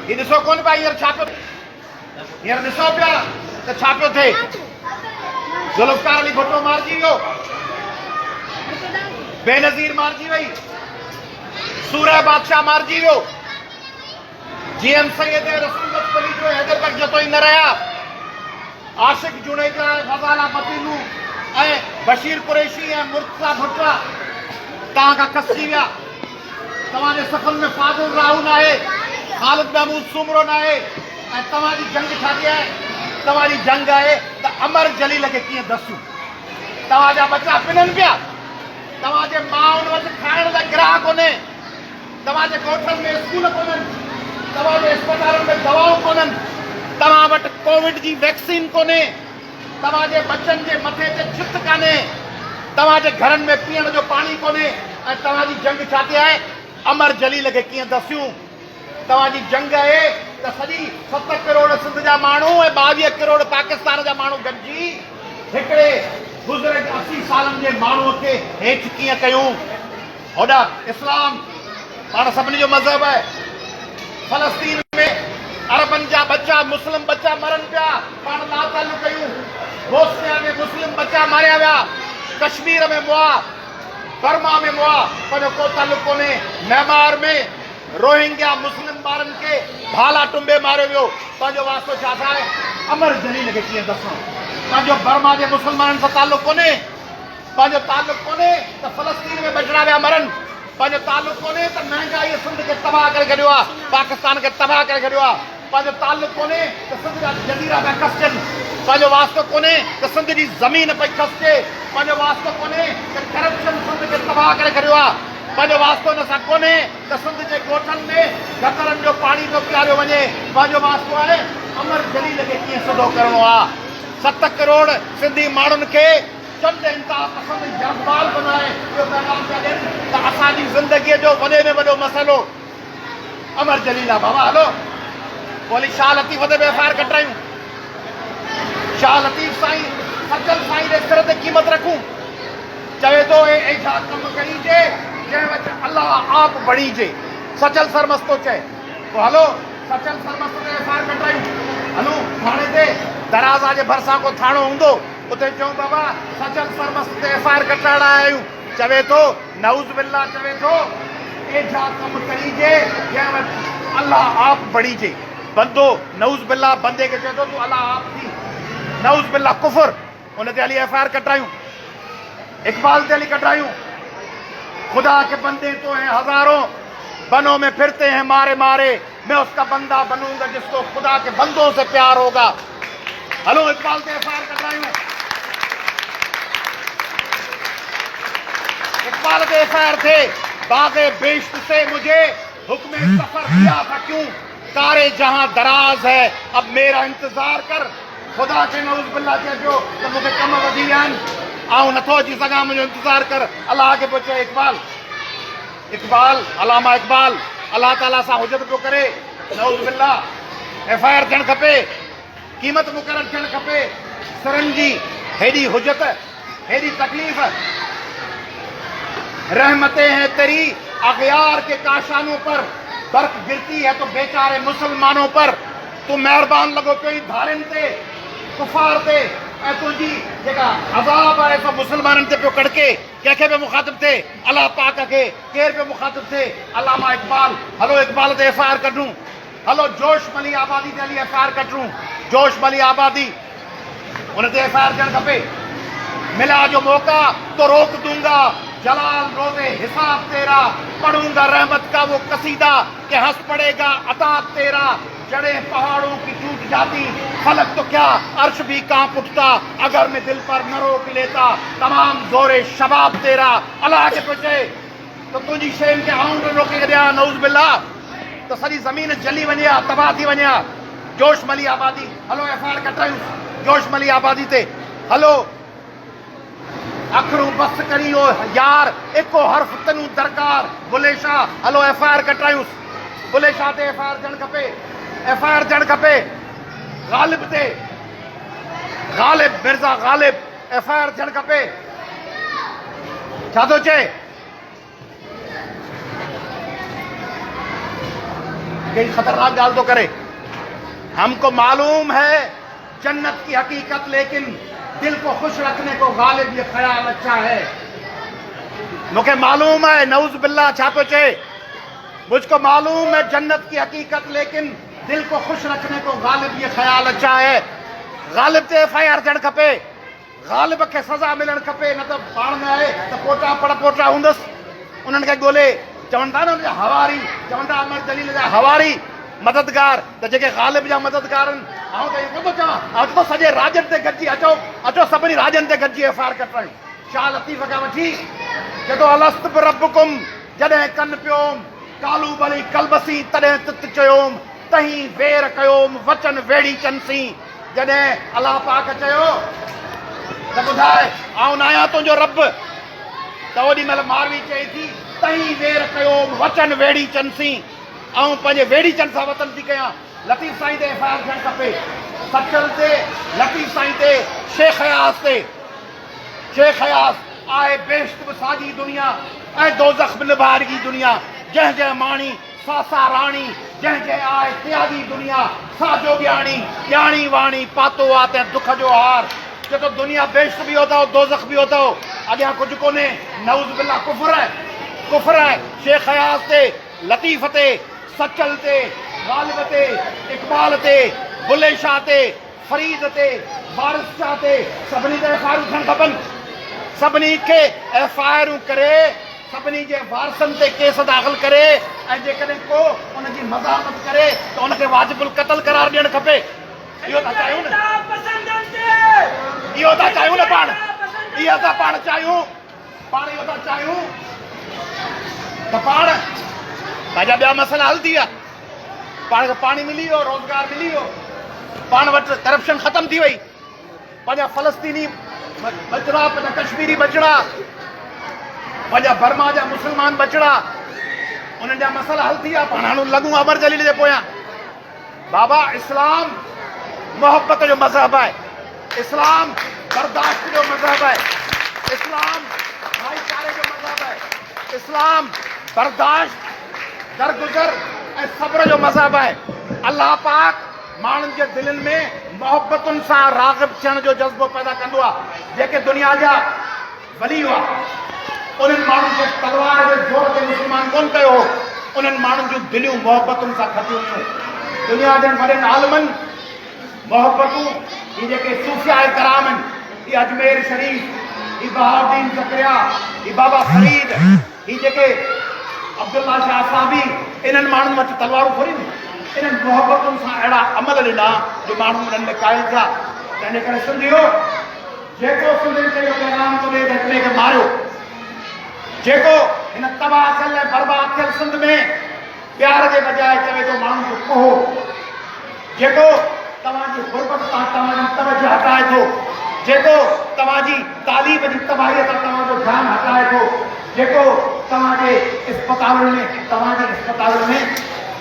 یہ ॾिसो कोन पिया हींअर छा पियो हींअर ॾिसो पिया त छा पियो थिए जुल्फ़कार अली भुट्टो मारिजी वियो बेनज़ीर मारिजी वई सूरह बादशाह मारिजी वियो जीएम सैयद रसूल बख्तली जो हैदर तक जतो ई न रहिया आशिक जुनैजा ऐं ग़ज़ाला मतीनू ऐं बशीर कुरैशी ऐं मुर्तज़ा भुट्टा तव्हां खां खसिजी विया तव्हांजे सफ़न में फाज़िल राहुल आहे ख़ालिद महमूद सुमरो न आहे ऐं तव्हांजी जंग छाती आहे तव्हांजी जंग आहे त अमर जलील खे कीअं दसूं तव्हांजा बच्चा पिननि पिया तव्हांजे माउनि वटि खाइण लाइ गिराह कोन्हे तव्हांजे ॻोठनि में स्कूल कोन्हनि तव्हांजे अस्पतालनि में दवाऊं कोन्हनि तव्हां वटि कोविड जी वैक्सीन कोन्हे तव्हांजे बचनि जे मथे ते छित कान्हे तव्हांजे घरनि में पीअण जो पाणी कोन्हे ऐं तव्हांजी जंग छाती आहे अमर जलील खे कीअं दसियूं तव्हांजी जंग आहे त सॼी 7 करोड़ सिंध जा माण्हू ऐं 22 करोड़ पाकिस्तान जा माण्हू गॾिजी हिकिड़े गुज़िरे 80 सालनि जे माण्हूअ खे हेठि कीअं कयूं होॾा इस्लाम पाण सभिनी जो मज़हब आहे फ़लस्तीन में अरबनि जा बच्चा मुस्लिम बच्चा मरनि पिया पाण लातालु कयूं बोस्निया में मुस्लिम बच्चा मारिया विया कश्मीर में मुआ बर्मा में मुआ पंहिंजो को तालुक कोन्हे म्यांमार में रोहिंग्या मुस्लिम ॿारनि खे भाला टुंबे मारियो वियो पंहिंजो वास्तो छा आहे अमर जलील खे कीअं दसूं पंहिंजो बर्मा जे मुस्लमाननि सां तालुक कोन्हे पंहिंजो तालुक कोन्हे त फ़लस्तीन में बचड़ा विया मरनि पंहिंजो तालुक कोन्हे त महांगाई सिंध खे तबाह करे छॾियो आहे पाकिस्तान खे तबाह करे छॾियो आहे पंहिंजो तालुक कोन्हे त सिंध जा जज़ीरा पिया खसिजनि पंहिंजो वास्तो कोन्हे त सिंध जी ज़मीन पई खसिजे पंहिंजो वास्तो कोन्हे त करप्शन सिंध खे तबाह करे छॾियो आहे पंहिंजो वास्तो हिन सां कोन्हे त सिंध जे ॻोठनि में गतरनि जो पाणी थो पीआरियो वञे पंहिंजो वास्तो आहे अमर जलील खे कीअं सिधो करिणो आहे 7 करोड़ सिंधी माण्हुनि खे चंड इंतिहा पसंदि जरबाल बनाए इहो पैगाम पिया ॾियनि त असांजी ज़िंदगीअ जो वॾे में वॾो मसइलो अमर जलील आहे बाबा हलो पोइ वरी शाह लतीफ़ ते बि एफआईआर कटायूं शाह लतीफ़ साईं सचल साईं जे सिर ते क़ीमत रखूं चवे थो ए छा कमु कईजे जंहिं वटि अलाह आप बणीजे सचल सरमस्त थो चए पोइ हलो सचल सरमस्त ते एफआईआर कटायूं हलो थाणे ते दराज़ा जे भरिसां को थाणो हूंदो उते चऊं बाबा सचल सरमस्त ते एफआईआर कटाइण आया आहियूं चवे थो नऊज़ बिल्ला चवे थो ए छा कमु कईजे जंहिं वटि अलाह आप बणीजे बंदो नऊज़ बिल्ला बंदे खे चवे थो तूं अलाह आप थी नऊज़ बिल्ला कुफर उन ते हली एफआईआर कटायूं इकबाल ते हली कटायूं खुदा के बंदे तो हैं हजारों बनों में फिरते हैं मारे मारे मैं उसका बंदा बनूंगा जिसको खुदा के बंदों से प्यार होगा हलो इकबाल के एफआईआर कटायूं इकबाल के एफआईआर थे बागे बेश्त से मुझे हुक्म सफर दिया था क्यों कारे जहां दराज है अब मेरा इंतजार कर खुदा के नऊज़ बिल्ला चए पियो त मूंखे कम वधी विया आहिनि आऊं नथो अची सघां मुंहिंजो इंतज़ार कर अलाह खे पियो चए इकबाल अलामा इकबाल अलाह ताला सां हुजत पियो करे नऊज़ बिल्ला एफआईआर थियणु खपे क़ीमत मुक़ररु थियणु खपे सिरनि जी हेॾी हुजत हेॾी तकलीफ़ रहमतें हैं तेरी अग़यार के काशानों पर बर्फ गिरती है तो बेचारे मुसलमानों पर तू मेहरबान लॻो पियो धारियुनि ते कुफार ते ऐं तुंहिंजी जेका अज़ाब आहे सो मुसलमाननि ते पियो कड़के कंहिंखे बि मुखातिब थिए अलाह पाक खे केरु पियो मुखातिब थिए अलामा इकबाल हलो इकबाल ते एफआईआर कढूं हलो जोश मली आबादी ते हली एफआईआर कढूं जोश मली आबादी उन ते एफआईआर थियणु खपे मिला जो मौका तो रोक दूंगा जलाल रोज़े हिसाब तेरा पढ़ूंगा रहमत का वो कसीदा कि हंस पड़ेगा अता तेरा जड़े पहाड़ों की टूट जाती फलक तो क्या अर्श भी कांप उठता अगर मैं दिल पर न रोक लेता तमाम जोरे शबाब तेरा अल्लाह के पुछे तो तुझी शयुनि खे आऊं न रोके ॾियां नऊज़ बिल्ला तो सॼी ज़मीन जली वञे हा तबाह थी वञे हा जोश मली आबादी हलो एफआईआर कटायूं जोश मली आबादी ते हलो अखरूं बस करी ओ यार एको हर्फ तनू दरकार बुले शाह हलो एफआईआर कटायूं बुले शाह ते एफआईआर थियणु खपे एफआईआर थियणु खपे गालिब ते गालिब मिर्ज़ा गालिब एफआईआर थियणु खपे छा थो चए کئی خطرناک گال تو کرے. ہم کو معلوم ہے جنت کی حقیقت، لیکن دل کو خوش رکھنے کو غالب یہ خیال اچھا ہے. مجھے معلوم ہے نعوذ باللہ چھا پو چے، مجھ کو معلوم ہے جنت کی حقیقت، لیکن دل کو خوش رکھنے کو غالب یہ خیال اچھا ہے. غالب تے FIR جڑ کھپے، غالب کے سزا ملن کھپے، نہ تو پاڑ میں آئے تو پوٹا پڑ پوٹا ہندس انہن کے گولے چوندا نا ہواری چوندا عمر جلیل جا ہواری مددگار تے جے غالب جا مددگارن آؤ تے کو تو چا اج تو سجے راجن تے گجی اچو سبنی راجن تے گجی FIR کٹن. شاہ لطیف کا وٹھی جدو الست بربکم جڏهن کن پیوم کالو بلی کلبسی تڏهن تت چيوم تہیں ویر کيوم وچن ویڑی چنسی. جڏهن اللہ پاک چيو ته ٻڌائي آؤں آيان تنهنجو رب ته اوڏي مهل ماروي چئي ٿي تہیں وير کيوم وچن ويڙي چنسي آؤں پنهنجي ويڙي چن سان وطن ٿي ڪيان. لطيف سائين تي FIR ٿيڻ کپي، سچل تے لطيف سائين تے شيخ حياس تے. شيخ حياس آئے بهشت به ساڳي دنيا ऐं دوزخ به نڀارگی دنيا. جنهن جنهن ماڻي ساسا راڻي جنهن جنهن آئے تياگي دنيا ساجو ڄاڻي ڄاڻي واڻي پاتو آتے دکھ جو ہار. جدو دنیا بهشت بھی ہوتا ہو دوزخ بھی ہوتا ہو اگیاں کچھ کونے نعوذ باللہ کفر ہے. شیخ حیاس تے لطیف تے سچل تے غالب تے اقبال تے بلے شاہ تے فرید تے وارث شاہ تے سبنی تے FIR ٿيڻ کپن. سبنی کے FIR کرے سبنی جے وارثن تے کیس داخل کرے ऐं जेकॾहिं को उन जी मज़ामत करे त उनखे वाजिबुल क़त्ल करार ॾियणु खपे. इहो था चाहियूं न, इहो था चाहियूं न पाण, इहो था पाण चाहियूं, पाण इहो था चाहियूं त पाण पंहिंजा ॿिया मसइला हल थी विया. पाण खे पाणी मिली वियो, रोज़गार मिली वियो, पाण वटि करप्शन ख़तम थी वई, पंहिंजा फलस्तीनी बचड़ा, पंहिंजा कश्मीरी बचड़ा, पंहिंजा बर्मा जा मुस्लमान बचड़ा, उन्हनि जा मसइला हल थी विया. पाण हाणे लॻूं अमर जलील जे पोयां. बाबा इस्लाम मोहब्बत जो मज़हब है, इस्लाम बर्दाश्त जो मज़हब है, इस्लाम भाईचारे जो मज़हब है, इस्लाम बर्दाश्त दरगुजर ऐं सब्र जो मज़हब है. अल्लाह पाक माण्हुनि जे दिलनि में मोहब्बतुनि सां राग़िब थियण जो जज़्बो पैदा कंदो आहे. जेके दुनिया जा वली हुआ उन्हनि माण्हुनि खे तलवार जे ज़ोर ते मुस्लमान कोन कयो हो, उन्हनि माण्हुनि जूं दिलियूं मोहब्बतुनि सां खटियूं हुयूं. दुनिया जे वॾनि आलमनि मोहब्बतूं ही जेके सूफ़िया कराम आहिनि, ही अजमेर शरीफ, ही बहाउद्दीन ज़करिया, ही बाबा फरीद, ही जेके अब्दुल्ला शाह साहबी, इन्हनि माण्हुनि वटि तलवारूं थोरी हुयूं. इन्हनि मोहब्बतुनि सां अहिड़ा अमल ॾिना जो माण्हू उन्हनि में क़ाइल थिया. तंहिंजे करे सिंधियो जेको सिंधियुनि खे इहो पैगाम थो ॾे त हिकिड़े खे मारियो, जेको हिन तबाह थियल ऐं बर्बाद थियल सिंध में प्यार जे बजाए चवे थो माण्हुनि जो कोहो, जेको तव्हांजी गुरबत तां तव्हांजी तवजो हटाए थो, जेको तव्हांजी तालीम जी तबाहीअ तां तव्हांजो ध्यानु हटाए थो, जेको तव्हांजे अस्पतालुनि में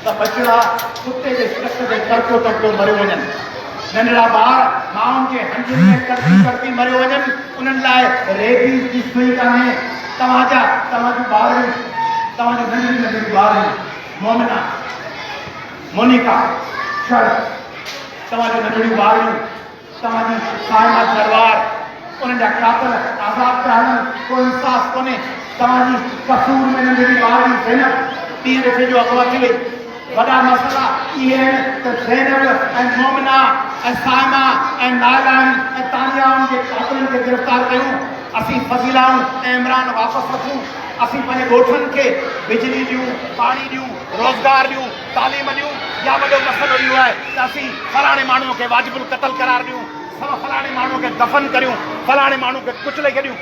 त बचड़ा कुते जे शिक ते तड़को तड़को मरियो वञनि, नंढड़ा ॿार माउनि जे हंजनि में तड़पी मरियो वञनि. उन्हनि लाइ रेबीज़ जी सुई कान्हे. तव्हांजूं ॿार, तव्हांजूं नंढियूं ॿार मोमिना, मोनिका, शर, तव्हांजूं नंढियूं ॿारियूं, तव्हांजी साहिबा दरबार, उन्हनि जा कातल आज़ाद पिया हलनि, को इंसाफ़ कोन्हे. तव्हांजी कसूर में नंढड़ी ॿारनि ज़ैनब ॾींहं ॾिठे जो अॻुवाट थी वई. वॾा मसइला इहे आहिनि त ज़ैनब ऐं मोमिना ऐं साइमा ऐं नाइलान ऐं तानियाउनि जे कातलनि खे गिरफ़्तार कयूं. असीं फज़ीलाऊं ऐं इमरान वापसि वठूं. असीं पंहिंजे ॻोठनि खे बिजली ॾियूं, पाणी ॾियूं, रोज़गार ॾियूं, तालीम ॾियूं. या वॾो मसइलो इहो आहे त असीं फलाणे माण्हूअ खे वाजिबुल क़त्ल करार ॾियूं, फलाणे माण्हूअ खे दफ़न करियूं, फलाणे माण्हू खे कुचले छॾियूं.